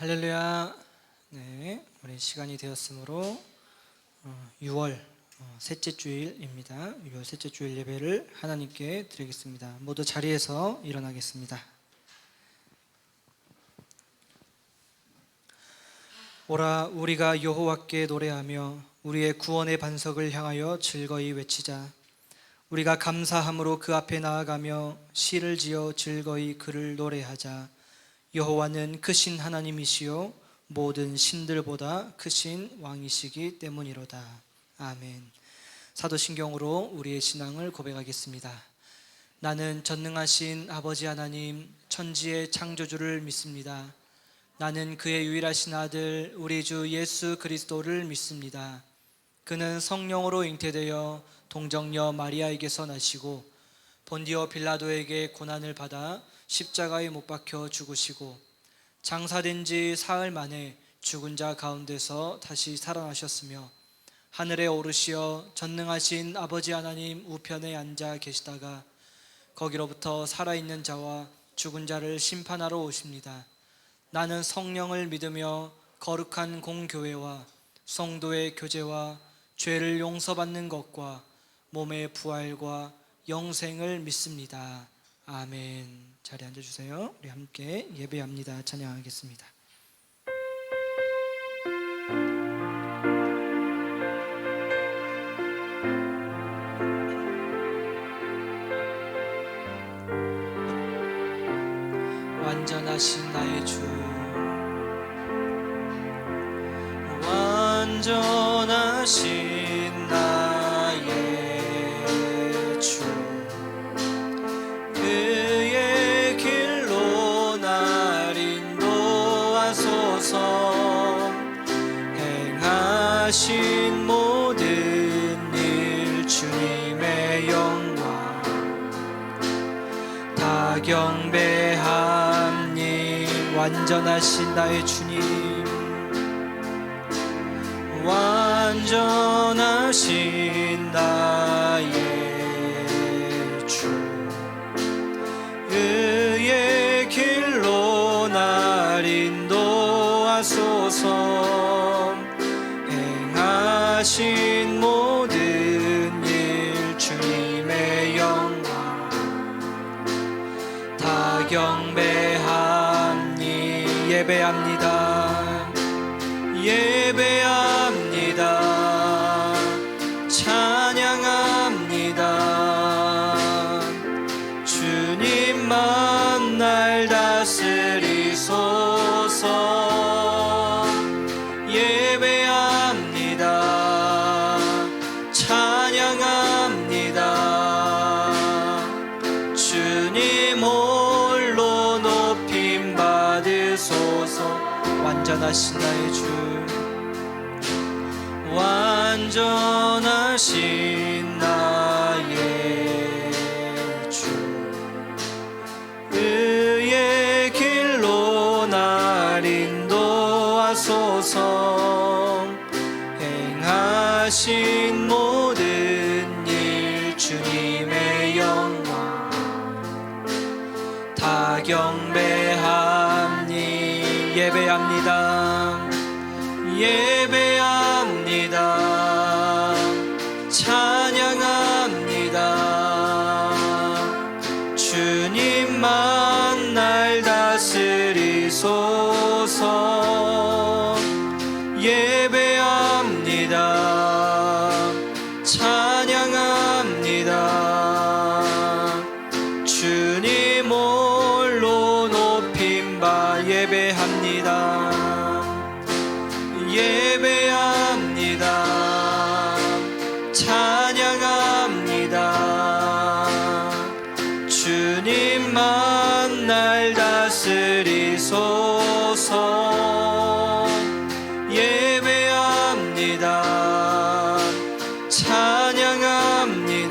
할렐루야. 네, 우리 시간이 되었으므로 6월 셋째 주일입니다. 6월 셋째 주일 예배를 하나님께 드리겠습니다. 모두 자리에서 일어나겠습니다. 오라, 우리가 여호와께 노래하며 우리의 구원의 반석을 향하여 즐거이 외치자. 우리가 감사함으로 그 앞에 나아가며 시를 지어 즐거이 그를 노래하자. 여호와는 크신 하나님이시요 모든 신들보다 크신 왕이시기 때문이로다. 아멘. 사도신경으로 우리의 신앙을 고백하겠습니다. 나는 전능하신 아버지 하나님, 천지의 창조주를 믿습니다. 나는 그의 유일하신 아들 우리 주 예수 그리스도를 믿습니다. 그는 성령으로 잉태되어 동정녀 마리아에게서 나시고 본디오 빌라도에게 고난을 받아 십자가에 못 박혀 죽으시고 장사된 지 사흘 만에 죽은 자 가운데서 다시 살아나셨으며 하늘에 오르시어 전능하신 아버지 하나님 우편에 앉아 계시다가 거기로부터 살아있는 자와 죽은 자를 심판하러 오십니다. 나는 성령을 믿으며 거룩한 공교회와 성도의 교제와 죄를 용서받는 것과 몸의 부활과 영생을 믿습니다. 아멘. 자리에 앉아주세요. 우리 함께 예배합니다. 찬양하겠습니다. 완전하신 나의 주, 완전하신 나의 주, 그의 길로 날 인도하소서. 행하신 모든 일 주님의 영광 다 경배합니. 완전하신 나의 주님, 완전하신 나의 주, 의의 길로 날 인도하소서. 행하신 모든 일 주님의 영광 다 경배합니. 예배합니다. 예배합니다. 찬양합니다. 주님만 날 다스리소서. 예배합니다. 찬양합니다. 주님 홀로 높임 받으소서. 완전하신 나의 주, 완전하신 나의 주, 의의 길로 날 인도하소서. 행하신 모든 일 주님의 영광 다 경배합니. 예배합니다. 예배합니다. 찬양합니다. 주님만 날 다스리소서. 예배합니다. 찬양합니다. 주님 홀로 높임 바. 예배합니다. 예배합니다. 찬양합니다. 주님만 날 다스리소서. 예배합니다. 찬양합니다.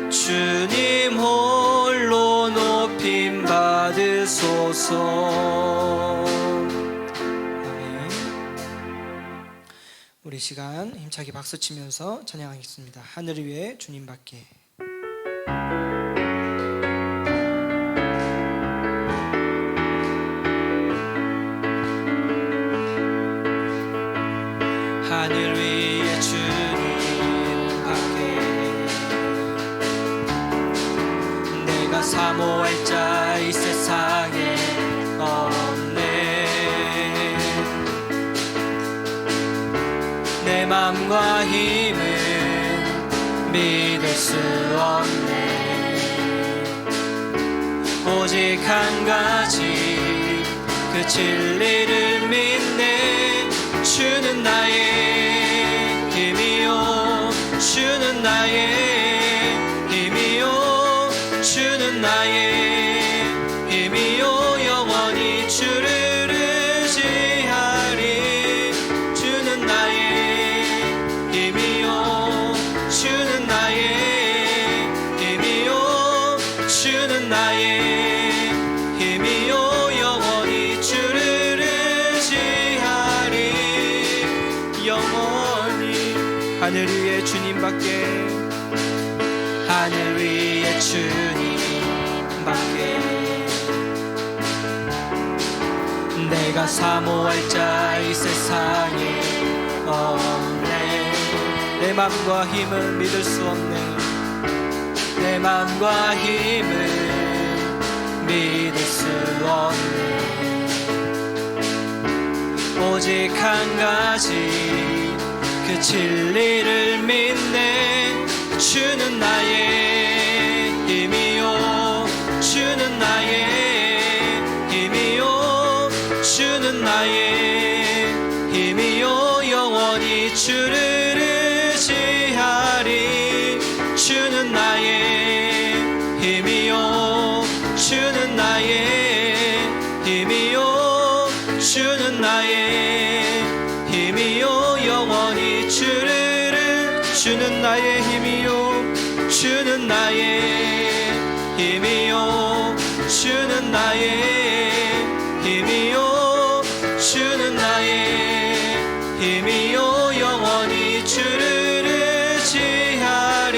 주님 홀로 높임 받으소서. 우리 시간 힘차게 박수치면서 찬양하겠습니다. 하늘 위에 주님밖에. 하늘 위에 주님밖에 내가 사모할 자 이 세상에 없네. 내 맘과 힘은 믿을 수 없네. 오직 한 가지 그 진리를 믿네. 주는 나의 힘이요, 주는 나의 힘이요, 주는 나의 힘이요. 영원히 주를 의지하리. 주는 나의 힘이요, 주는 나의 힘이요, 주는 나의 힘이요. 영원히 주를 의지하리. 영원히 하늘 위에 주님밖에, 하늘 위에 주님밖에 내가 사모할 자 이 세상에 없네. 내 맘과 힘은 믿을 수 없네. 내 맘과 힘은 믿을 수 없네. 오직 한 가지 그 진리를 믿네. 주는 나의 힘이요, 주는 나의 힘이요, 주는 나의 힘이요. 영원히 주를 의지하리. 주는 나의 힘이요, 주는 나의 힘이요, 주는 나의 힘이요. 영원히 주를, 주는 나의 힘이요, 주는 나의 힘이요, 주는 나의 힘이요, 주는 나의 힘이요. 영원히 주를 의지하리.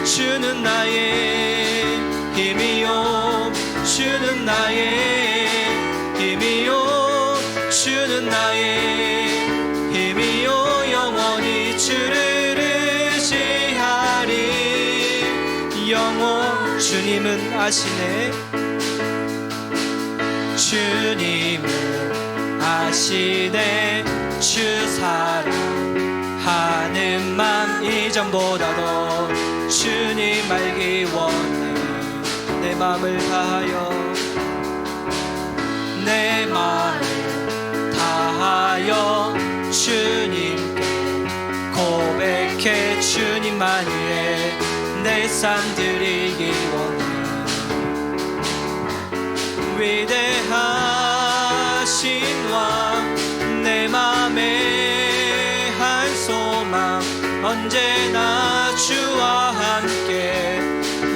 주는 나의 힘이요, 주는 나의 힘이요, 주는 나의 힘이요. 영원히 주를 의지하리. 영원 주님은 아시네. 주님은 아시네. 주 사랑하는 맘 이전보다도 주님 알기 원해. 내 맘을 다하여, 내 맘을 다하여 주님께 고백해. 주님만 위해 내 삶 드리기 원해. 위대하신 왕, 내 맘에 한 소망, 언제나 주와 함께,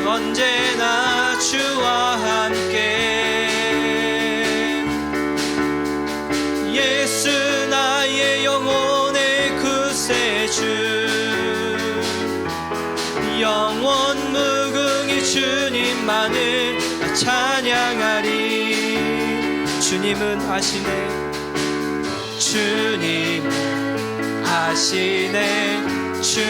언제나 주와 함께. 예수 나의 영혼의 구세주, 영원 무궁히 주님만을 찬양하리. 주님은 아시네. 주님은 아시네. 주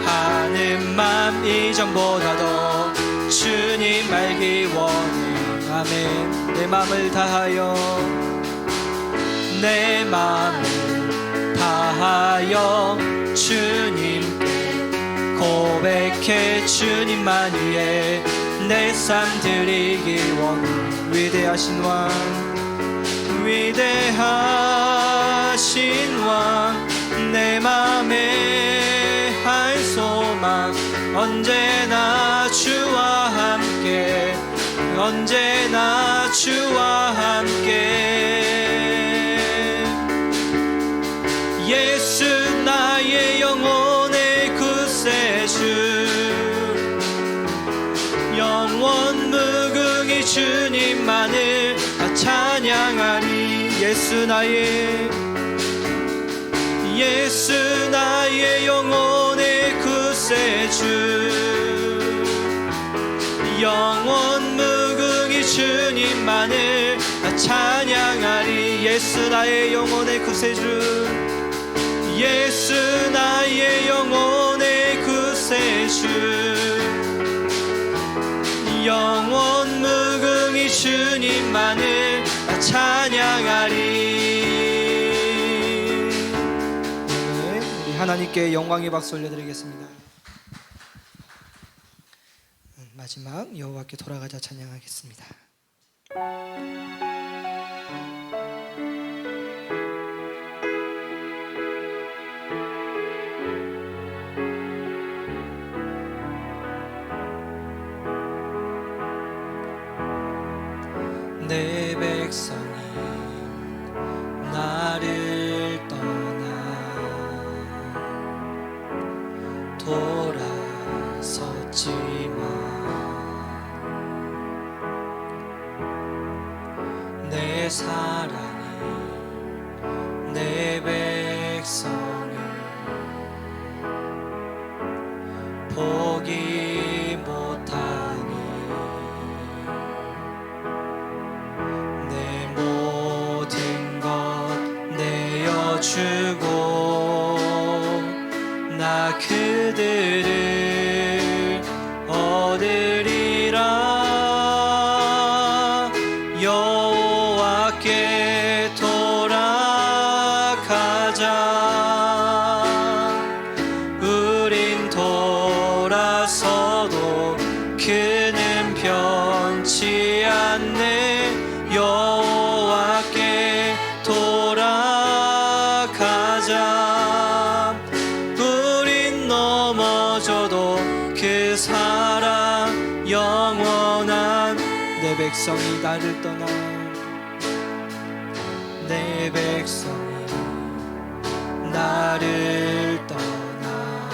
사랑하는 맘 이전보다도 주님 알기 원해. 아멘. 내 맘을 다하여, 내 맘을 다하여 주님께 고백해. 주님만 위해 내 삶 드리기 원해. 위대하신 왕, 위대하신 왕, 내 맘에 한 소망, 언제나 주와 함께, 언제나 주와 함께. 예수 나의 영혼의 구세주, 영원 무궁히 주님만을 찬양하리. 예수 나의, 예수 나의 영혼의 구세주, 영원 무궁히 주님만을 찬양하리. 예수 나의 영혼의 구세주, 예수 나의 영혼의 구세주, 영원 무궁히 주님만을 찬양하리. 네, 우리 하나님께 영광의 박수 올려드리겠습니다. 마지막 여호와께 돌아가자 찬양하겠습니다. 내 백성이 나를 떠나 돌아섰지만 내 사랑이 내 백성을 포기 못하니 내 모든 것 내어주고 나 그들을 얻으리라. 여호와께 돌아가자. 우린 돌아서도 그는 변치 않네. 여호와께 돌아가자. 우린 넘어져도 그 사랑 영원한. 내 백성이 나를 떠나, 내 백성이 나를 떠나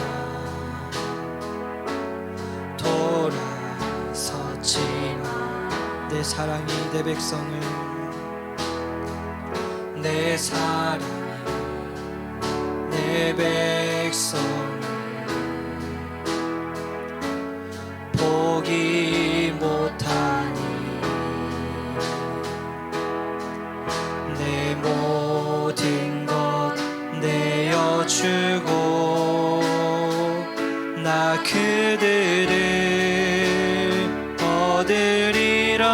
돌아섰지만 내 사랑이 내 백성을, 내 사랑이 내 백성을 포기 못하니 내 모든 것 내어주고 나 그들을 얻으리라.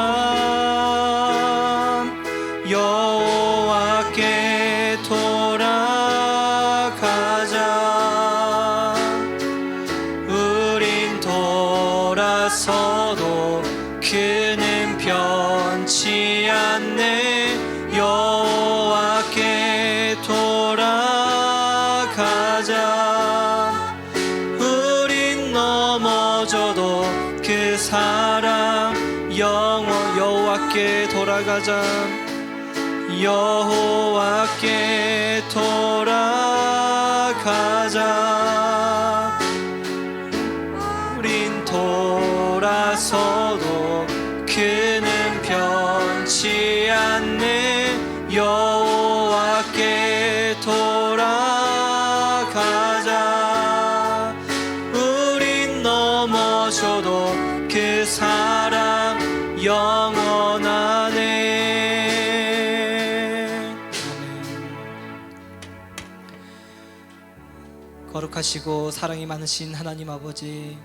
여호와께 돌아가자. 우린 돌아서도 그는 변치 않네. 여호와께 돌아가자. 우린 넘어져도 그 사랑 영원. 여호와께 돌아가자. 여호와께 돌아가자. 우린 돌아서도 그는 변치 않네. 여호와께 돌아가자. 우린 넘어져도 그 사랑 영원하네. 거룩하시고 사랑이 많으신 하나님 아버지,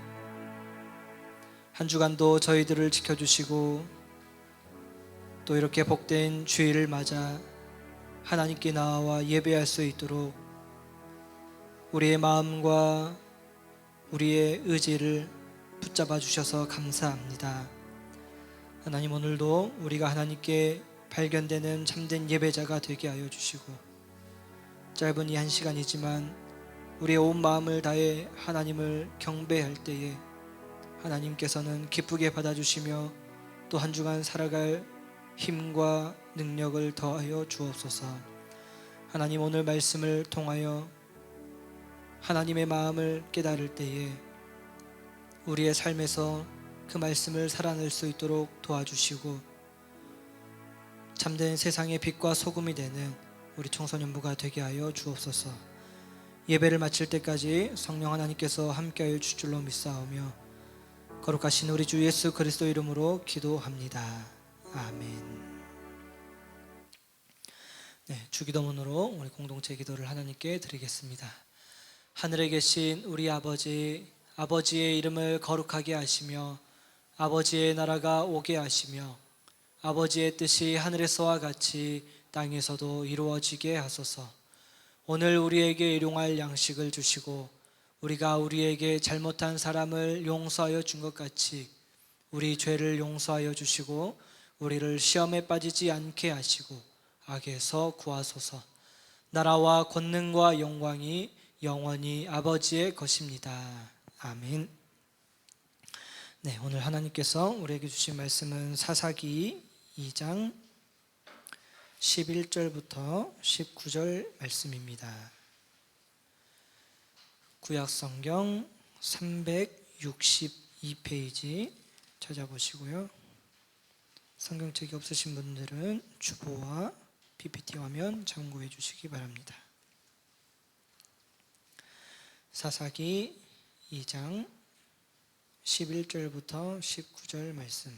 한 주간도 저희들을 지켜주시고 또 이렇게 복된 주일을 맞아 하나님께 나와 예배할 수 있도록 우리의 마음과 우리의 의지를 붙잡아 주셔서 감사합니다. 하나님, 오늘도 우리가 하나님께 발견되는 참된 예배자가 되게 하여 주시고 짧은 이 한 시간이지만 우리의 온 마음을 다해 하나님을 경배할 때에 하나님께서는 기쁘게 받아주시며 또 한 주간 살아갈 힘과 능력을 더하여 주옵소서. 하나님, 오늘 말씀을 통하여 하나님의 마음을 깨달을 때에 우리의 삶에서 그 말씀을 살아낼 수 있도록 도와주시고 참된 세상의 빛과 소금이 되는 우리 청소년부가 되게 하여 주옵소서. 예배를 마칠 때까지 성령 하나님께서 함께하여 줄 줄로 믿사오며 거룩하신 우리 주 예수 그리스도 이름으로 기도합니다. 아멘. 네, 주기도문으로 우리 공동체 기도를 하나님께 드리겠습니다. 하늘에 계신 우리 아버지, 아버지의 이름을 거룩하게 하시며 아버지의 나라가 오게 하시며 아버지의 뜻이 하늘에서와 같이 땅에서도 이루어지게 하소서. 오늘 우리에게 일용할 양식을 주시고 우리가 우리에게 잘못한 사람을 용서하여 준 것 같이 우리 죄를 용서하여 주시고 우리를 시험에 빠지지 않게 하시고 악에서 구하소서. 나라와 권능과 영광이 영원히 아버지의 것입니다. 아멘. 네, 오늘 하나님께서 우리에게 주신 말씀은 사사기 2장 11절부터 19절 말씀입니다. 구약성경 362페이지 찾아보시고요. 성경책이 없으신 분들은 주보와 PPT 화면 참고해 주시기 바랍니다. 사사기 2장 11절부터 19절 말씀.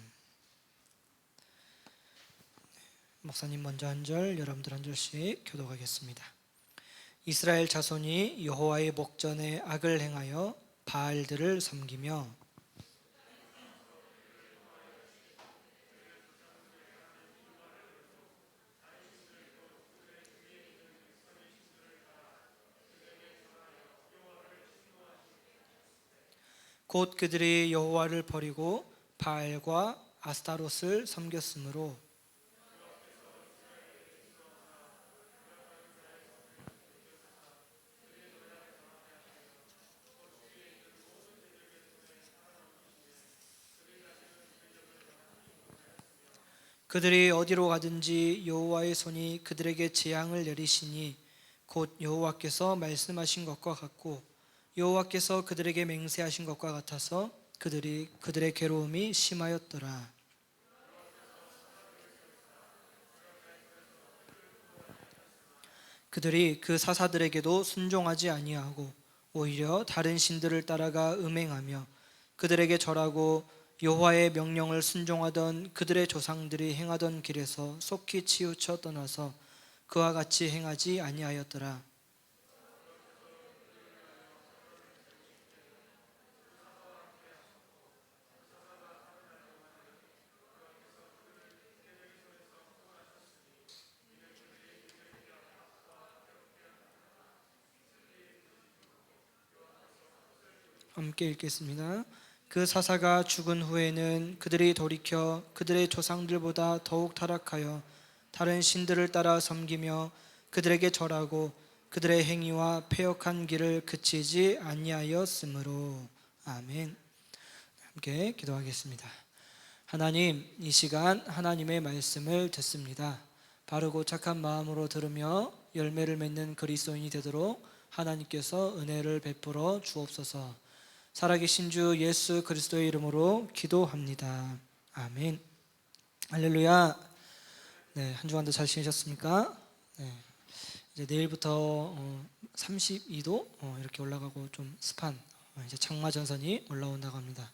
목사님 먼저 한 절, 여러분들 한 절씩 교독하겠습니다. 이스라엘 자손이 여호와의 목전에 악을 행하여 바알들을 섬기며 곧 그들이 여호와를 버리고 바알과 아스타롯을 섬겼으므로 그들이 어디로 가든지 여호와의 손이 그들에게 재앙을 내리시니 곧 여호와께서 말씀하신 것과 같고 여호와께서 그들에게 맹세하신 것과 같아서 그들의 괴로움이 심하였더라. 그들이 그 사사들에게도 순종하지 아니하고 오히려 다른 신들을 따라가 음행하며 그들에게 절하고 여호와의 명령을 순종하던 그들의 조상들이 행하던 길에서 속히 치우쳐 떠나서 그와 같이 행하지 아니하였더라. 함께 읽겠습니다. 그 사사가 죽은 후에는 그들이 돌이켜 그들의 조상들보다 더욱 타락하여 다른 신들을 따라 섬기며 그들에게 절하고 그들의 행위와 패역한 길을 그치지 아니하였으므로. 아멘. 함께 기도하겠습니다. 하나님, 이 시간 하나님의 말씀을 듣습니다. 바르고 착한 마음으로 들으며 열매를 맺는 그리스도인이 되도록 하나님께서 은혜를 베풀어 주옵소서. 살아계신 주 예수 그리스도의 이름으로 기도합니다. 아멘. 할렐루야. 네, 한 주간도 잘 지내셨습니까? 네, 이제 내일부터 32도 이렇게 올라가고 좀 습한 이제 장마 전선이 올라온다고 합니다.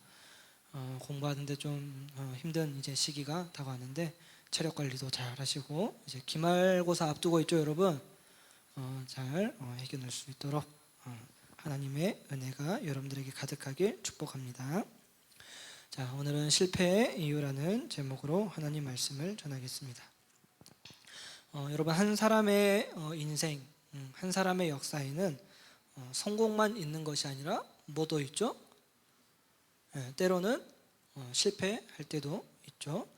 공부하는데 좀 힘든 이제 시기가 다가왔는데 체력 관리도 잘 하시고 이제 기말고사 앞두고 있죠, 여러분. 잘 해결할 수 있도록 하나님의 은혜가 여러분들에게 가득하길 축복합니다. 자, 오늘은 실패의 이유라는 제목으로 하나님 말씀을 전하겠습니다. 여러분, 한 사람의 인생, 한 사람의 역사에는 성공만 있는 것이 아니라 뭐도 있죠? 때로는 실패할 때도 있죠.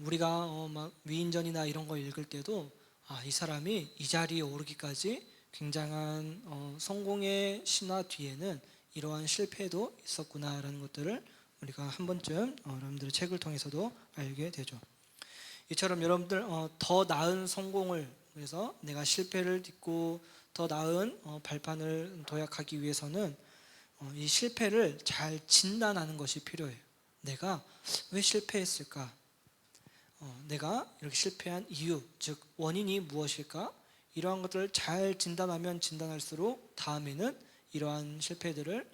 우리가 막 위인전이나 이런 거 읽을 때도 이 사람이 이 자리에 오르기까지 굉장한 성공의 신화 뒤에는 이러한 실패도 있었구나라는 것들을 우리가 한 번쯤 여러분들의 책을 통해서도 알게 되죠. 이처럼 여러분들 더 나은 성공을 위해서 내가 실패를 딛고 더 나은 발판을 도약하기 위해서는 이 실패를 잘 진단하는 것이 필요해요. 내가 왜 실패했을까? 내가 이렇게 실패한 이유, 즉 원인이 무엇일까? 이러한 것들을 잘 진단하면 진단할수록 다음에는 이러한 실패들을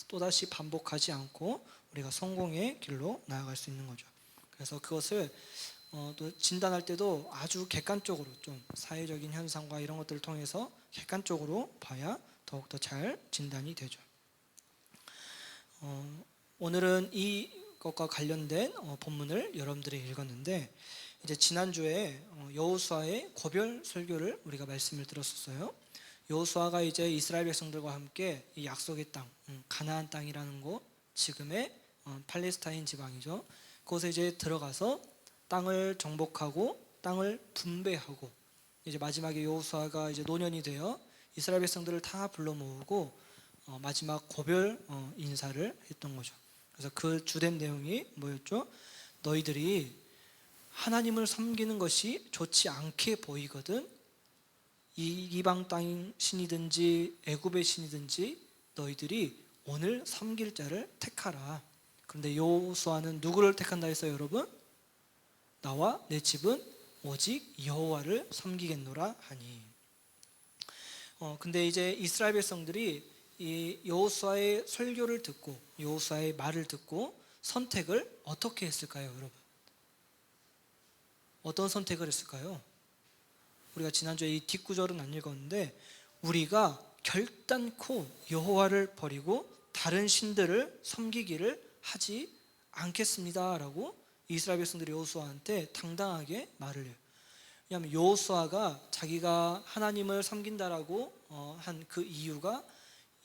또다시 반복하지 않고 우리가 성공의 길로 나아갈 수 있는 거죠. 그래서 그것을 또 진단할 때도 아주 객관적으로 좀 사회적인 현상과 이런 것들을 통해서 객관적으로 봐야 더욱더 잘 진단이 되죠. 오늘은 이것과 관련된 본문을 여러분들이 읽었는데, 이제 지난주에 여호수아의 고별 설교를 우리가 말씀을 들었었어요. 여호수아가 이제 이스라엘 백성들과 함께 이 약속의 땅, 가나안 땅이라는 곳, 지금의 팔레스타인 지방이죠. 그곳에 이제 들어가서 땅을 정복하고 땅을 분배하고, 이제 마지막에 여호수아가 이제 노년이 되어 이스라엘 백성들을 다 불러 모으고 마지막 고별 인사를 했던 거죠. 그래서 그 주된 내용이 뭐였죠? 너희들이 하나님을 섬기는 것이 좋지 않게 보이거든 이 이방 땅 신이든지 애굽의 신이든지 너희들이 오늘 섬길 자를 택하라. 그런데 여호수아는 누구를 택한다 했어요, 여러분? 나와 내 집은 오직 여호와를 섬기겠노라 하니. 근데 이제 이스라엘 백성들이 이 여호수아의 설교를 듣고 여호수아의 말을 듣고 선택을 어떻게 했을까요, 여러분? 어떤 선택을 했을까요? 우리가 지난주에 이 뒷구절은 안 읽었는데, 우리가 결단코 여호와를 버리고 다른 신들을 섬기기를 하지 않겠습니다 라고 이스라엘 백성들이 여호수아한테 당당하게 말을 해요. 왜냐하면 여호수아가 자기가 하나님을 섬긴다라고 한 그 이유가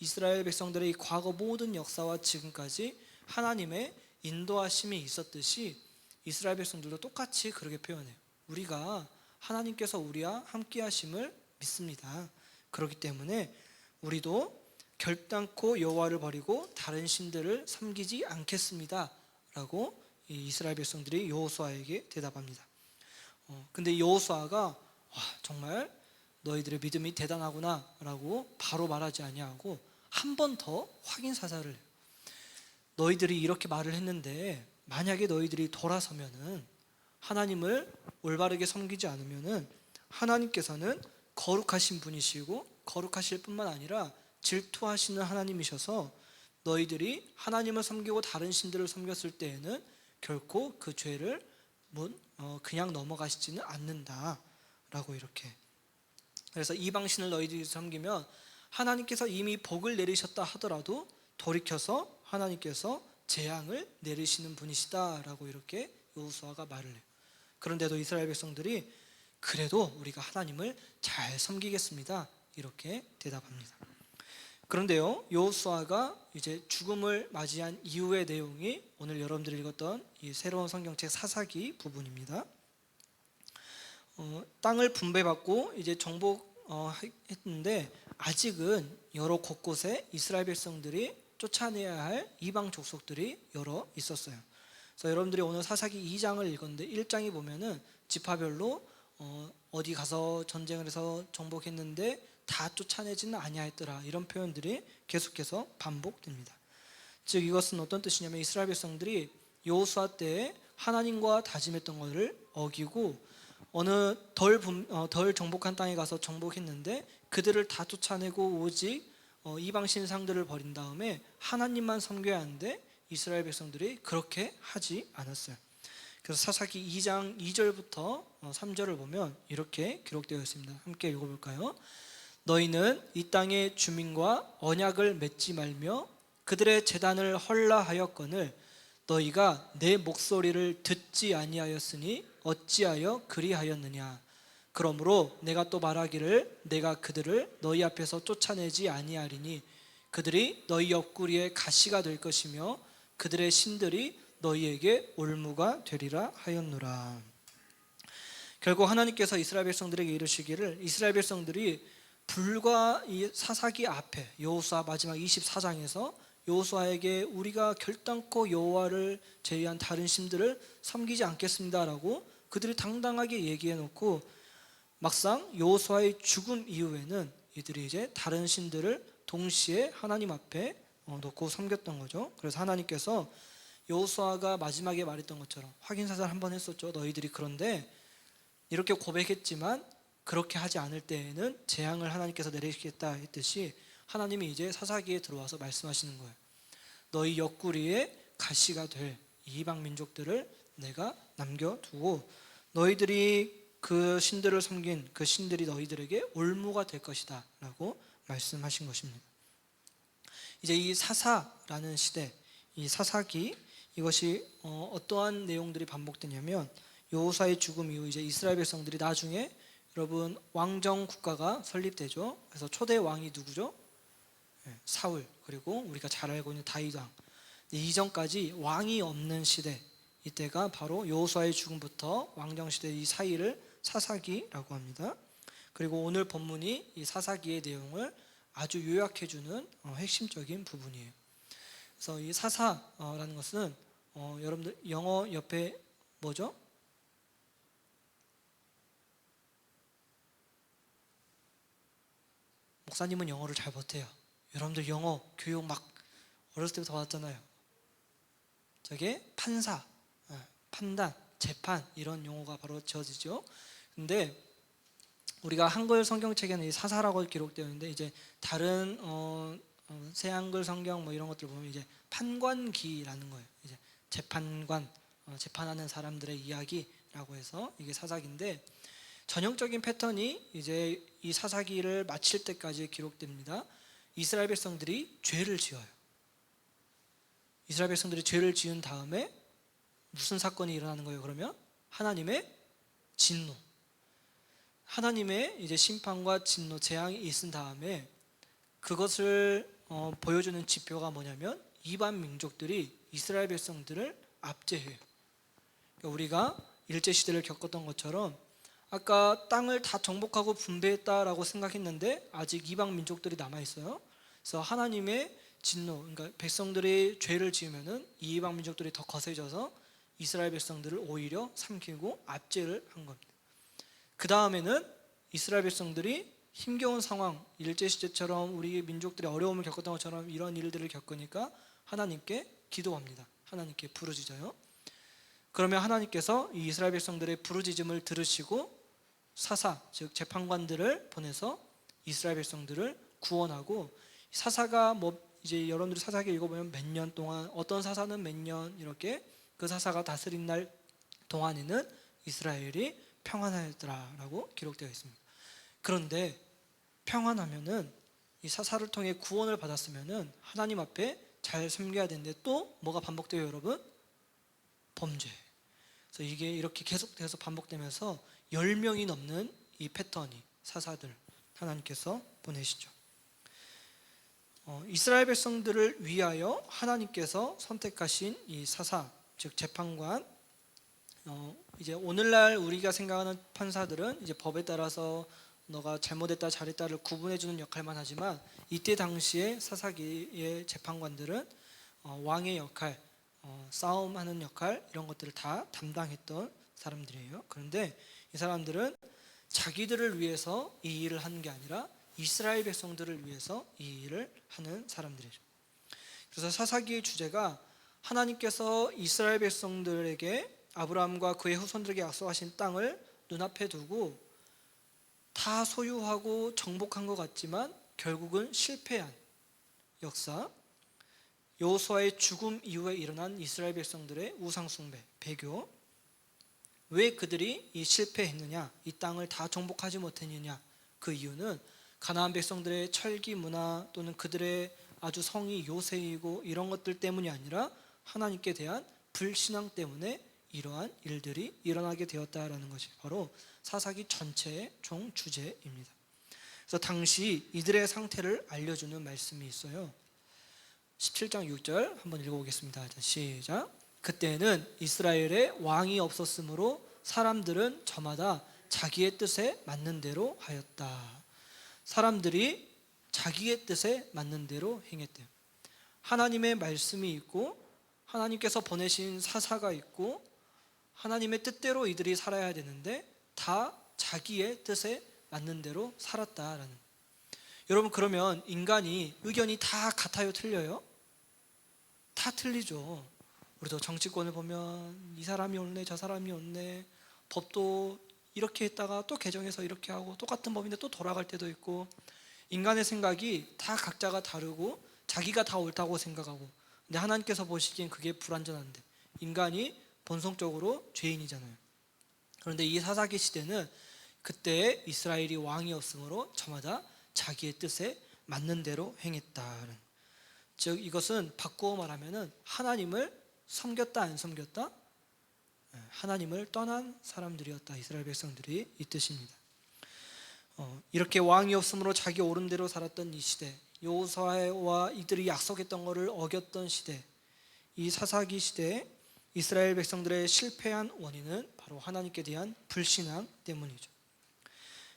이스라엘 백성들의 과거 모든 역사와 지금까지 하나님의 인도하심이 있었듯이 이스라엘 백성들도 똑같이 그렇게 표현해요. 우리가 하나님께서 우리와 함께 하심을 믿습니다. 그렇기 때문에 우리도 결단코 여호와를 버리고 다른 신들을 섬기지 않겠습니다 라고 이스라엘 백성들이 여호수아에게 대답합니다. 근데 여호수아가 정말 너희들의 믿음이 대단하구나 라고 바로 말하지 아니하고 한 번 더 확인 사살을 해요. 너희들이 이렇게 말을 했는데 만약에 너희들이 돌아서면은, 하나님을 올바르게 섬기지 않으면은 하나님께서는 거룩하신 분이시고 거룩하실 뿐만 아니라 질투하시는 하나님이셔서 너희들이 하나님을 섬기고 다른 신들을 섬겼을 때에는 결코 그 죄를 그냥 넘어가시지는 않는다 라고 이렇게. 그래서 이방신을 너희들이 섬기면 하나님께서 이미 복을 내리셨다 하더라도 돌이켜서 하나님께서 재앙을 내리시는 분이시다 라고 이렇게 여호수아가 말을 해요. 그런데도 이스라엘 백성들이 그래도 우리가 하나님을 잘 섬기겠습니다 이렇게 대답합니다. 그런데요, 여호수아가 이제 죽음을 맞이한 이후의 내용이 오늘 여러분들이 읽었던 이 새로운 성경책 사사기 부분입니다. 땅을 분배받고 이제 정복했는데 아직은 여러 곳곳에 이스라엘 백성들이 쫓아내야 할 이방 족속들이 여러 있었어요. 그래서 여러분들이 오늘 사사기 2장을 읽었는데 1장에 보면은 지파별로 어디 가서 전쟁을 해서 정복했는데 다 쫓아내지는 아니하였더라, 이런 표현들이 계속해서 반복됩니다. 즉 이것은 어떤 뜻이냐면 이스라엘 백성들이 여호수아 때에 하나님과 다짐했던 것을 어기고 어느 덜 정복한 땅에 가서 정복했는데 그들을 다 쫓아내고 오직 이방 신상들을 버린 다음에 하나님만 섬겨야 하는데 이스라엘 백성들이 그렇게 하지 않았어요. 그래서 사사기 2장 2절부터 3절을 보면 이렇게 기록되어 있습니다. 함께 읽어볼까요? 너희는 이 땅의 주민과 언약을 맺지 말며 그들의 제단을 헐라하였거늘 너희가 내 목소리를 듣지 아니하였으니 어찌하여 그리하였느냐. 그러므로 내가 또 말하기를 내가 그들을 너희 앞에서 쫓아내지 아니하리니 그들이 너희 옆구리에 가시가 될 것이며 그들의 신들이 너희에게 올무가 되리라 하였노라. 결국 하나님께서 이스라엘 백성들에게 이르시기를, 이스라엘 백성들이 불과 이 사사기 앞에 여호수아 마지막 24장에서 여호수아에게 우리가 결단코 여호와를 제외한 다른 신들을 섬기지 않겠습니다라고 그들이 당당하게 얘기해 놓고 막상 여호수아의 죽음 이후에는 이들이 이제 다른 신들을 동시에 하나님 앞에 놓고 섬겼던 거죠. 그래서 하나님께서 여호수아가 마지막에 말했던 것처럼 확인사살 한번 했었죠. 너희들이 그런데 이렇게 고백했지만 그렇게 하지 않을 때에는 재앙을 하나님께서 내리시겠다 했듯이 하나님이 이제 사사기에 들어와서 말씀하시는 거예요. 너희 옆구리에 가시가 될 이방 민족들을 내가 남겨두고 너희들이 그 신들을 섬긴 그 신들이 너희들에게 올무가 될 것이다 라고 말씀하신 것입니다. 이제 이 사사라는 시대, 이 사사기, 이것이 어떠한 내용들이 반복되냐면 여호수아의 죽음 이후 이제 이스라엘 백성들이 나중에, 여러분, 왕정 국가가 설립되죠. 그래서 초대 왕이 누구죠? 사울, 그리고 우리가 잘 알고 있는 다윗 왕. 이전까지 왕이 없는 시대, 이때가 바로 여호수아의 죽음부터 왕정 시대 이 사이를 사사기라고 합니다. 그리고 오늘 본문이 이 사사기의 내용을 아주 요약해주는 핵심적인 부분이에요. 그래서 이 사사라는 것은 여러분들 영어 옆에 뭐죠? 목사님은 영어를 잘 못해요. 여러분들 영어 교육 막 어렸을 때부터 받았잖아요. 저게 판사, 판단, 재판, 이런 용어가 바로 지어지죠. 근데 우리가 한글 성경책에는 이 사사라고 기록되어 있는데, 이제 다른 새 한글 성경 뭐 이런 것들 보면 이제 판관기라는 거예요. 이제 재판관, 재판하는 사람들의 이야기라고 해서 이게 사사기인데, 전형적인 패턴이 이제 이 사사기를 마칠 때까지 기록됩니다. 이스라엘 백성들이 죄를 지어요. 이스라엘 백성들이 죄를 지은 다음에 무슨 사건이 일어나는 거예요? 그러면 하나님의 진노, 하나님의 이제 심판과 진노, 재앙이 있은 다음에 그것을 보여주는 지표가 뭐냐면 이방 민족들이 이스라엘 백성들을 압제해요. 그러니까 우리가 일제시대를 겪었던 것처럼 아까 땅을 다 정복하고 분배했다라고 생각했는데 아직 이방 민족들이 남아있어요. 그래서 하나님의 진노, 그러니까 백성들이 죄를 지으면은 이 이방 민족들이 더 거세져서 이스라엘 백성들을 오히려 삼키고 압제를 한 겁니다. 그 다음에는 이스라엘 백성들이 힘겨운 상황, 일제시대처럼 우리 민족들이 어려움을 겪었던 것처럼 이런 일들을 겪으니까 하나님께 기도합니다. 하나님께 부르짖어요. 그러면 하나님께서 이 이스라엘 백성들의 부르짖음을 들으시고 사사, 즉 재판관들을 보내서 이스라엘 백성들을 구원하고, 사사가 뭐 이제 여러분들이 사사기 읽어보면 몇 년 동안, 어떤 사사는 몇 년, 이렇게 그 사사가 다스린 날 동안에는 이스라엘이 평안하였더라라고 기록되어 있습니다. 그런데 평안하면은 이 사사를 통해 구원을 받았으면은 하나님 앞에 잘 섬겨야 되는데 또 뭐가 반복돼요, 여러분? 범죄. 그래서 이게 이렇게 계속돼서 반복되면서 10명이 넘는 이 패턴이, 사사들 하나님께서 보내시죠. 이스라엘 백성들을 위하여 하나님께서 선택하신 이 사사, 즉 재판관, 이제 오늘날 우리가 생각하는 판사들은 이제 법에 따라서 너가 잘못했다 잘했다를 구분해주는 역할만 하지만, 이때 당시에 사사기의 재판관들은 왕의 역할, 싸움하는 역할, 이런 것들을 다 담당했던 사람들이에요. 그런데 이 사람들은 자기들을 위해서 이 일을 하는 게 아니라 이스라엘 백성들을 위해서 이 일을 하는 사람들이죠. 그래서 사사기의 주제가 하나님께서 이스라엘 백성들에게, 아브라함과 그의 후손들에게 약속하신 땅을 눈앞에 두고 다 소유하고 정복한 것 같지만 결국은 실패한 역사, 여호수아의 죽음 이후에 일어난 이스라엘 백성들의 우상숭배, 배교, 왜 그들이 이 실패했느냐, 이 땅을 다 정복하지 못했느냐, 그 이유는 가나안 백성들의 철기 문화 또는 그들의 아주 성이 요새이고 이런 것들 때문이 아니라 하나님께 대한 불신앙 때문에 이러한 일들이 일어나게 되었다라는 것이 바로 사사기 전체의 총 주제입니다. 그래서 당시 이들의 상태를 알려주는 말씀이 있어요. 17장 6절 한번 읽어보겠습니다. 자, 시작. 그때는 이스라엘에 왕이 없었으므로 사람들은 저마다 자기의 뜻에 맞는 대로 하였다. 사람들이 자기의 뜻에 맞는 대로 행했대요. 하나님의 말씀이 있고 하나님께서 보내신 사사가 있고 하나님의 뜻대로 이들이 살아야 되는데 다 자기의 뜻에 맞는 대로 살았다라는. 여러분, 그러면 인간이 의견이 다 같아요, 틀려요? 다 틀리죠. 우리도 정치권을 보면 이 사람이 옳네 저 사람이 옳네, 법도 이렇게 했다가 또 개정해서 이렇게 하고 똑같은 법인데 또 돌아갈 때도 있고, 인간의 생각이 다 각자가 다르고 자기가 다 옳다고 생각하고, 근데 하나님께서 보시기엔 그게 불완전한데 인간이 본성적으로 죄인이잖아요. 그런데 이 사사기 시대는 그때 이스라엘이 왕이 없으므로 저마다 자기의 뜻에 맞는 대로 행했다는, 즉 이것은 바꾸어 말하면은 하나님을 섬겼다 안 섬겼다? 하나님을 떠난 사람들이었다, 이스라엘 백성들이, 이 뜻입니다. 이렇게 왕이 없으므로 자기 옳은 대로 살았던 이 시대, 여호수아와 이들이 약속했던 것을 어겼던 시대, 이 사사기 시대에 이스라엘 백성들의 실패한 원인은 바로 하나님께 대한 불신앙 때문이죠.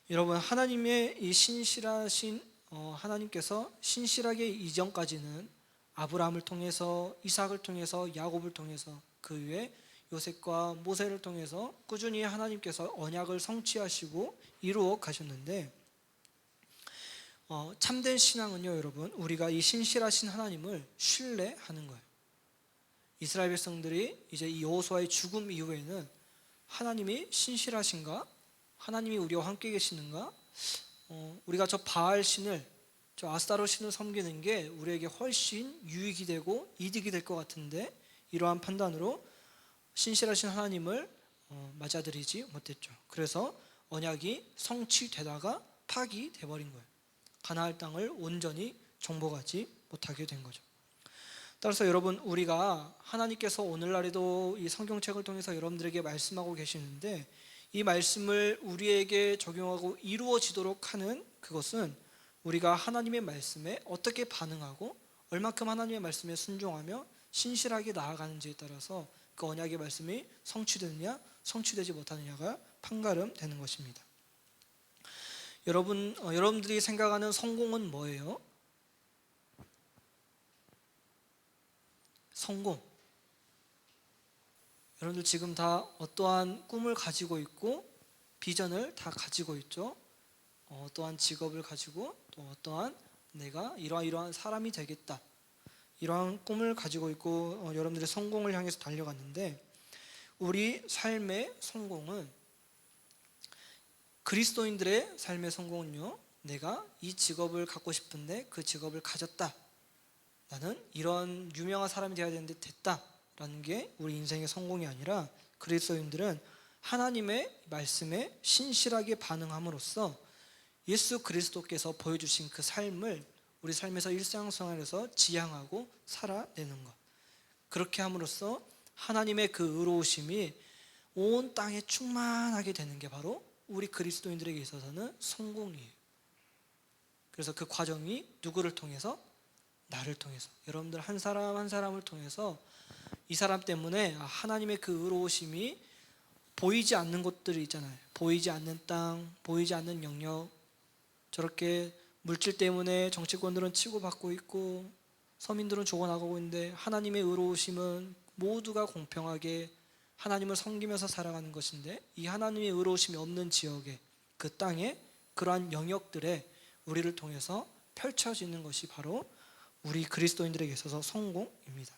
여러분, 하나님의 이 신실하신 하나님께서 신실하게 이전까지는 아브라함을 통해서, 이삭을 통해서, 야곱을 통해서, 그 위에 요셉과 모세를 통해서 꾸준히 하나님께서 언약을 성취하시고 이루어 가셨는데, 참된 신앙은요 여러분, 우리가 이 신실하신 하나님을 신뢰하는 거예요. 이스라엘 백성들이 이제 이 여호수아의 죽음 이후에는 하나님이 신실하신가? 하나님이 우리와 함께 계시는가? 우리가 저 바알 신을, 저 아스타로 신을 섬기는 게 우리에게 훨씬 유익이 되고 이득이 될 것 같은데, 이러한 판단으로 신실하신 하나님을 맞아들이지 못했죠. 그래서 언약이 성취되다가 파기돼버린 거예요. 가나안 땅을 온전히 정복하지 못하게 된 거죠. 따라서 여러분, 우리가 하나님께서 오늘날에도 이 성경책을 통해서 여러분들에게 말씀하고 계시는데, 이 말씀을 우리에게 적용하고 이루어지도록 하는 그것은 우리가 하나님의 말씀에 어떻게 반응하고 얼마큼 하나님의 말씀에 순종하며 신실하게 나아가는지에 따라서 그 언약의 말씀이 성취되느냐 성취되지 못하느냐가 판가름되는 것입니다. 여러분들이 생각하는 성공은 뭐예요? 성공. 여러분들 지금 다 어떠한 꿈을 가지고 있고 비전을 다 가지고 있죠. 어떠한 직업을 가지고, 또 어떠한 내가 이러한 사람이 되겠다, 이러한 꿈을 가지고 있고 여러분들의 성공을 향해서 달려갔는데, 우리 삶의 성공은, 그리스도인들의 삶의 성공은요, 내가 이 직업을 갖고 싶은데 그 직업을 가졌다, 나는 이런 유명한 사람이 되어야 되는데 됐다 라는 게 우리 인생의 성공이 아니라, 그리스도인들은 하나님의 말씀에 신실하게 반응함으로써 예수 그리스도께서 보여주신 그 삶을 우리 삶에서 일상생활에서 지향하고 살아내는 것, 그렇게 함으로써 하나님의 그 의로우심이 온 땅에 충만하게 되는 게 바로 우리 그리스도인들에게 있어서는 성공이에요. 그래서 그 과정이 누구를 통해서? 나를 통해서, 여러분들 한 사람 한 사람을 통해서 이 사람 때문에 하나님의 그 의로우심이 보이지 않는 곳들이 있잖아요. 보이지 않는 땅, 보이지 않는 영역, 저렇게 물질 때문에 정치권들은 치고받고 있고 서민들은 죽어나가고 있는데, 하나님의 의로우심은 모두가 공평하게 하나님을 섬기면서 살아가는 것인데, 이 하나님의 의로우심이 없는 지역에, 그 땅에, 그러한 영역들에 우리를 통해서 펼쳐지는 것이 바로 우리 그리스도인들에게 있어서 성공입니다.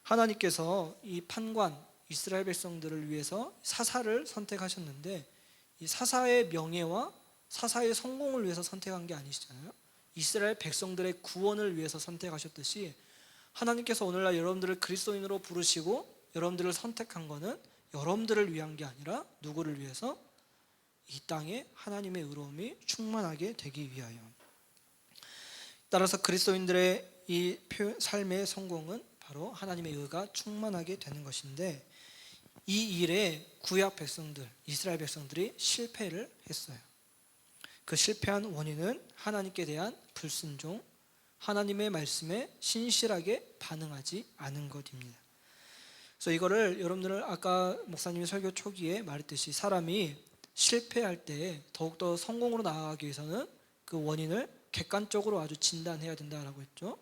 하나님께서 이 판관 이스라엘 백성들을 위해서 사사를 선택하셨는데, 이 사사의 명예와 사사의 성공을 위해서 선택한 게 아니시잖아요. 이스라엘 백성들의 구원을 위해서 선택하셨듯이, 하나님께서 오늘날 여러분들을 그리스도인으로 부르시고 여러분들을 선택한 것은 여러분들을 위한 게 아니라 누구를 위해서? 이 땅에 하나님의 의로움이 충만하게 되기 위하여. 따라서 그리스도인들의 이 삶의 성공은 바로 하나님의 의가 충만하게 되는 것인데, 이 일에 구약 백성들, 이스라엘 백성들이 실패를 했어요. 그 실패한 원인은 하나님께 대한 불순종, 하나님의 말씀에 신실하게 반응하지 않은 것입니다. 그래서 이거를 여러분들은 아까 목사님이 설교 초기에 말했듯이, 사람이 실패할 때 더욱더 성공으로 나아가기 위해서는 그 원인을 객관적으로 아주 진단해야 된다라고 했죠.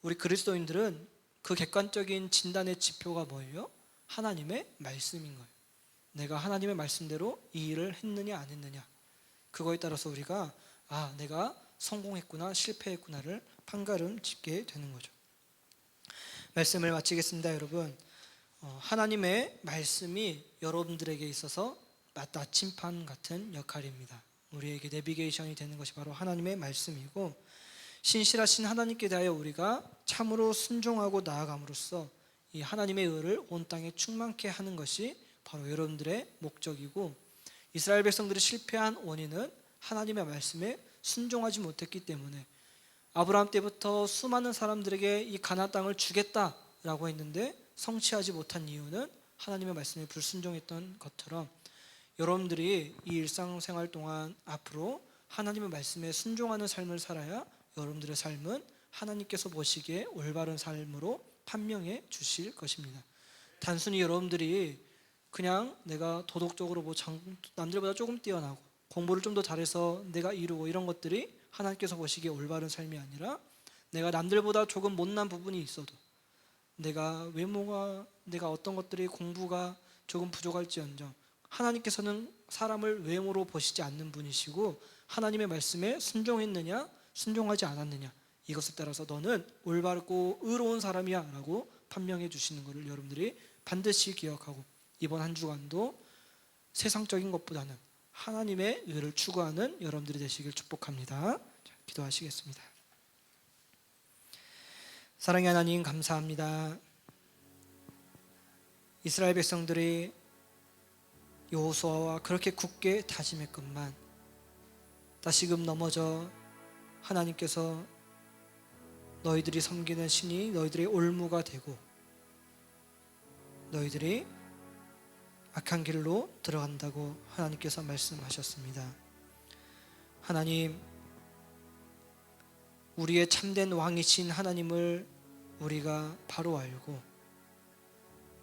우리 그리스도인들은 그 객관적인 진단의 지표가 뭐예요? 하나님의 말씀인 거예요. 내가 하나님의 말씀대로 이 일을 했느냐 안 했느냐, 그거에 따라서 우리가 내가 성공했구나 실패했구나를 판가름 짓게 되는 거죠. 말씀을 마치겠습니다. 여러분, 하나님의 말씀이 여러분들에게 있어서 나침판 같은 역할입니다. 우리에게 내비게이션이 되는 것이 바로 하나님의 말씀이고, 신실하신 하나님께 대하여 우리가 참으로 순종하고 나아감으로써 이 하나님의 의를 온 땅에 충만케 하는 것이 바로 여러분들의 목적이고, 이스라엘 백성들이 실패한 원인은 하나님의 말씀에 순종하지 못했기 때문에, 아브라함 때부터 수많은 사람들에게 이 가나안 땅을 주겠다라고 했는데 성취하지 못한 이유는 하나님의 말씀에 불순종했던 것처럼, 여러분들이 이 일상생활 동안 앞으로 하나님의 말씀에 순종하는 삶을 살아야 여러분들의 삶은 하나님께서 보시기에 올바른 삶으로 판명해 주실 것입니다. 단순히 여러분들이 그냥 내가 도덕적으로 남들보다 조금 뛰어나고 공부를 좀 더 잘해서 내가 이루고 이런 것들이 하나님께서 보시기에 올바른 삶이 아니라, 내가 남들보다 조금 못난 부분이 있어도, 내가 외모가, 내가 어떤 것들이 공부가 조금 부족할지언정 하나님께서는 사람을 외모로 보시지 않는 분이시고, 하나님의 말씀에 순종했느냐 순종하지 않았느냐, 이것에 따라서 너는 올바르고 의로운 사람이야 라고 판명해 주시는 것을 여러분들이 반드시 기억하고, 이번 한 주간도 세상적인 것보다는 하나님의 의를 추구하는 여러분들이 되시길 축복합니다. 자, 기도하시겠습니다. 사랑의 하나님, 감사합니다. 이스라엘 백성들이 여호수아와 그렇게 굳게 다짐했건만 다시금 넘어져 하나님께서 너희들이 섬기는 신이 너희들의 올무가 되고 너희들이 악한 길로 들어간다고 하나님께서 말씀하셨습니다. 하나님, 우리의 참된 왕이신 하나님을 우리가 바로 알고,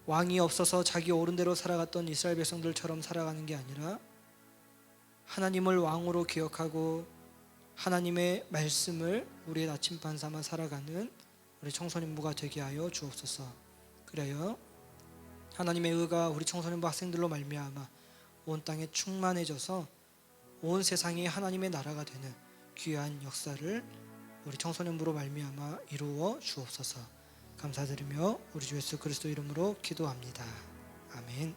왕이 없어서 자기 옳은 대로 살아갔던 이스라엘 백성들처럼 살아가는 게 아니라 하나님을 왕으로 기억하고 하나님의 말씀을 우리의 나침반 삼아 살아가는 우리 청소년부가 되게 하여 주옵소서. 그래요 하나님의 의가 우리 청소년부 학생들로 말미암아 온 땅에 충만해져서 온 세상이 하나님의 나라가 되는 귀한 역사를 우리 청소년부로 말미암아 이루어 주옵소서. 감사드리며 우리 주 예수 그리스도 이름으로 기도합니다. 아멘.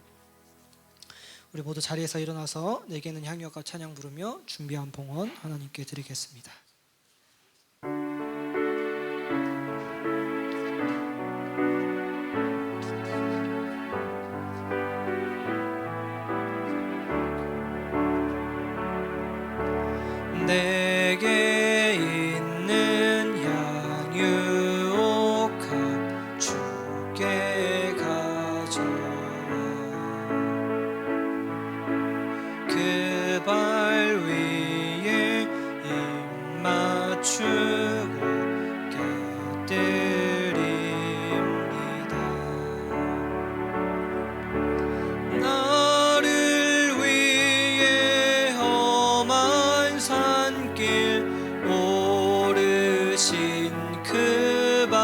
우리 모두 자리에서 일어나서 내게는 향유와 찬양 부르며 준비한 봉헌 하나님께 드리겠습니다. 내게 있는 향유옥합 주께 가져와 그 발 위에 입 맞추고 깨뜨립니다. 나를 위해 험한 산길 오르신 그 발,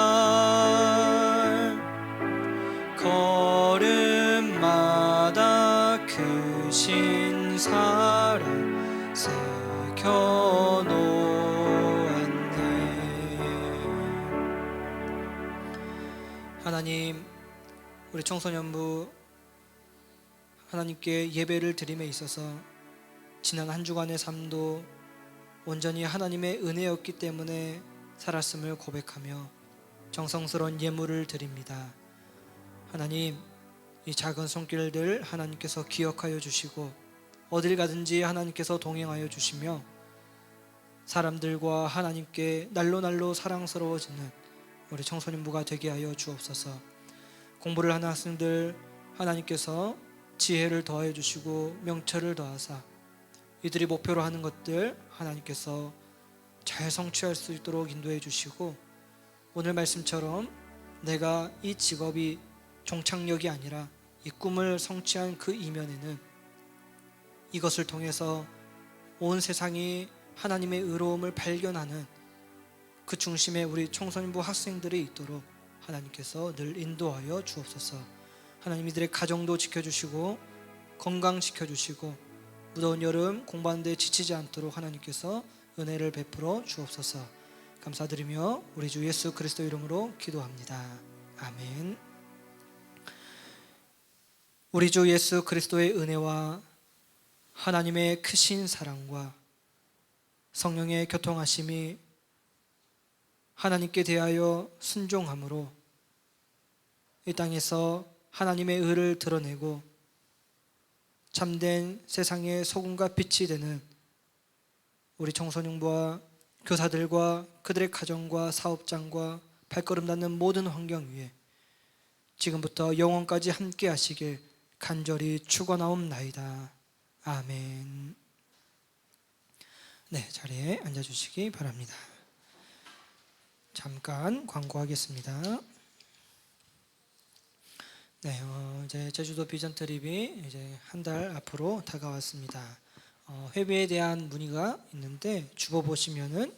걸음마다 크신 사랑 새겨놓았네. 하나님, 우리 청소년부 하나님께 예배를 드림에 있어서 지난 한 주간의 삶도 온전히 하나님의 은혜였기 때문에 살았음을 고백하며 정성스러운 예물을 드립니다. 하나님, 이 작은 손길들 하나님께서 기억하여 주시고 어딜 가든지 하나님께서 동행하여 주시며 사람들과 하나님께 날로 날로 사랑스러워지는 우리 청소년부가 되게 하여 주옵소서. 공부를 하는 학생들 하나님께서 지혜를 더하여 주시고 명철을 더하사 이들이 목표로 하는 것들 하나님께서 잘 성취할 수 있도록 인도해 주시고, 오늘 말씀처럼 내가 이 직업이 종착역이 아니라 이 꿈을 성취한 그 이면에는 이것을 통해서 온 세상이 하나님의 의로움을 발견하는 그 중심에 우리 청소년부 학생들이 있도록 하나님께서 늘 인도하여 주옵소서. 하나님, 이들의 가정도 지켜주시고 건강 지켜주시고 무더운 여름 공부하는 데 지치지 않도록 하나님께서 은혜를 베풀어 주옵소서. 감사드리며 우리 주 예수 그리스도 이름으로 기도합니다. 아멘. 우리 주 예수 그리스도의 은혜와 하나님의 크신 사랑과 성령의 교통하심이 하나님께 대하여 순종함으로 이 땅에서 하나님의 의를 드러내고 참된 세상의 소금과 빛이 되는 우리 청소년부와 교사들과 그들의 가정과 사업장과 발걸음 닿는 모든 환경 위에 지금부터 영원까지 함께 하시길 간절히 축원하옵나이다. 아멘. 네, 자리에 앉아주시기 바랍니다. 잠깐 광고하겠습니다. 네, 이제 제주도 비전 트립이 이제 한 달 앞으로 다가왔습니다. 회비에 대한 문의가 있는데 주보 보시면은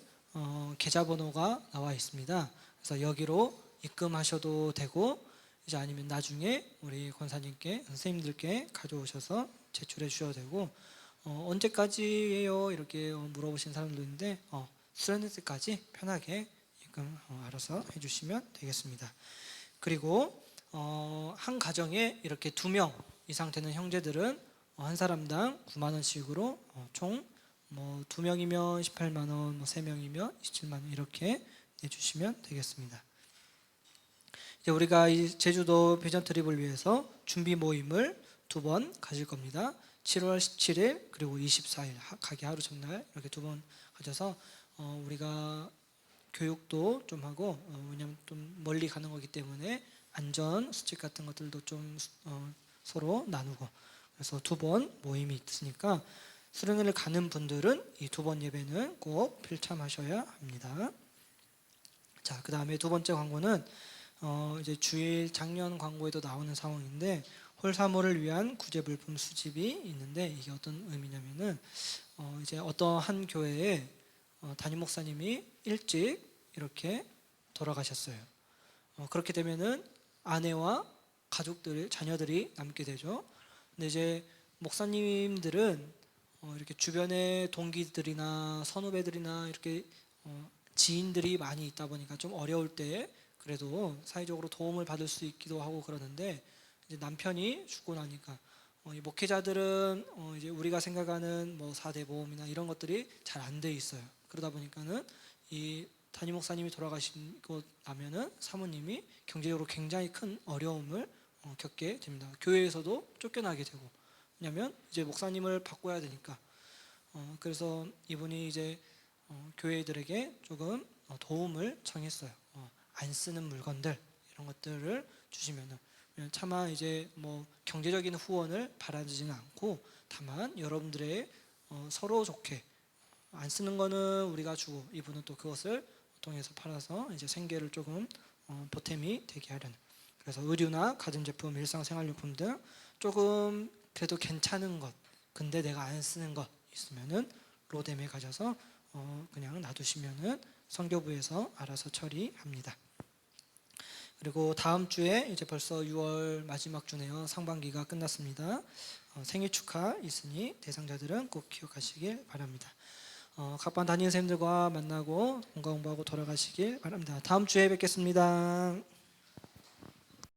계좌번호가 나와 있습니다. 그래서 여기로 입금하셔도 되고 이제 아니면 나중에 우리 권사님께 선생님들께 가져오셔서 제출해 주셔도 되고 언제까지예요? 이렇게 물어보신 사람도 있는데 수련회 때까지 편하게 입금 알아서 해주시면 되겠습니다. 그리고 한 가정에 이렇게 2명 이상 되는 형제들은 한 사람당 9만 원씩으로 총 2명이면 18만 원, 3명이면 27만 원 이렇게 내주시면 되겠습니다. 이제 우리가 이 제주도 비전 트립을 위해서 준비 모임을 2번 가질 겁니다. 7월 17일 그리고 24일 가기 하루 전날 이렇게 2번 가져서 우리가 교육도 좀 하고 왜냐하면 좀 멀리 가는 거기 때문에 안전 수칙 같은 것들도 좀 서로 나누고 그래서 2번 모임이 있으니까 수련회를 가는 분들은 이 2번 예배는 꼭 필참하셔야 합니다. 자, 그 다음에 2번째 광고는 이제 주일 작년 광고에도 나오는 상황인데 홀사모를 위한 구제물품 수집이 있는데 이게 어떤 의미냐면은 이제 어떤 한 교회에 담임 목사님이 일찍 이렇게 돌아가셨어요. 그렇게 되면은 아내와 가족들, 자녀들이 남게 되죠. 근데 이제 목사님들은 이렇게 주변에 동기들이나 선후배들이나 이렇게 지인들이 많이 있다 보니까 좀 어려울 때 그래도 사회적으로 도움을 받을 수 있기도 하고 그러는데 이제 남편이 죽고 나니까 이 목회자들은 이제 우리가 생각하는 뭐 4대 보험이나 이런 것들이 잘 안 돼 있어요. 그러다 보니까는 이 담임 목사님이 돌아가시고 나면은 사모님이 경제적으로 굉장히 큰 어려움을 겪게 됩니다. 교회에서도 쫓겨나게 되고 왜냐하면 이제 목사님을 바꿔야 되니까 그래서 이분이 이제 교회들에게 조금 도움을 청했어요. 안 쓰는 물건들 이런 것들을 주시면은 차마 이제 뭐 경제적인 후원을 바라지는 않고 다만 여러분들의 서로 좋게 안 쓰는 거는 우리가 주고 이분은 또 그것을 통해서 팔아서 이제 생계를 조금 보탬이 되게 하려는 그래서 의류나 가전제품, 일상생활용품 등 조금 그래도 괜찮은 것 근데 내가 안 쓰는 것 있으면은 로뎀에 가져서 그냥 놔두시면은 선교부에서 알아서 처리합니다. 그리고 다음 주에 이제 벌써 6월 마지막 주네요. 상반기가 끝났습니다. 생일 축하 있으니 대상자들은 꼭 기억하시길 바랍니다. 각반 담임 선생님들과 만나고 공과 공부하고 돌아가시길 바랍니다. 다음 주에 뵙겠습니다.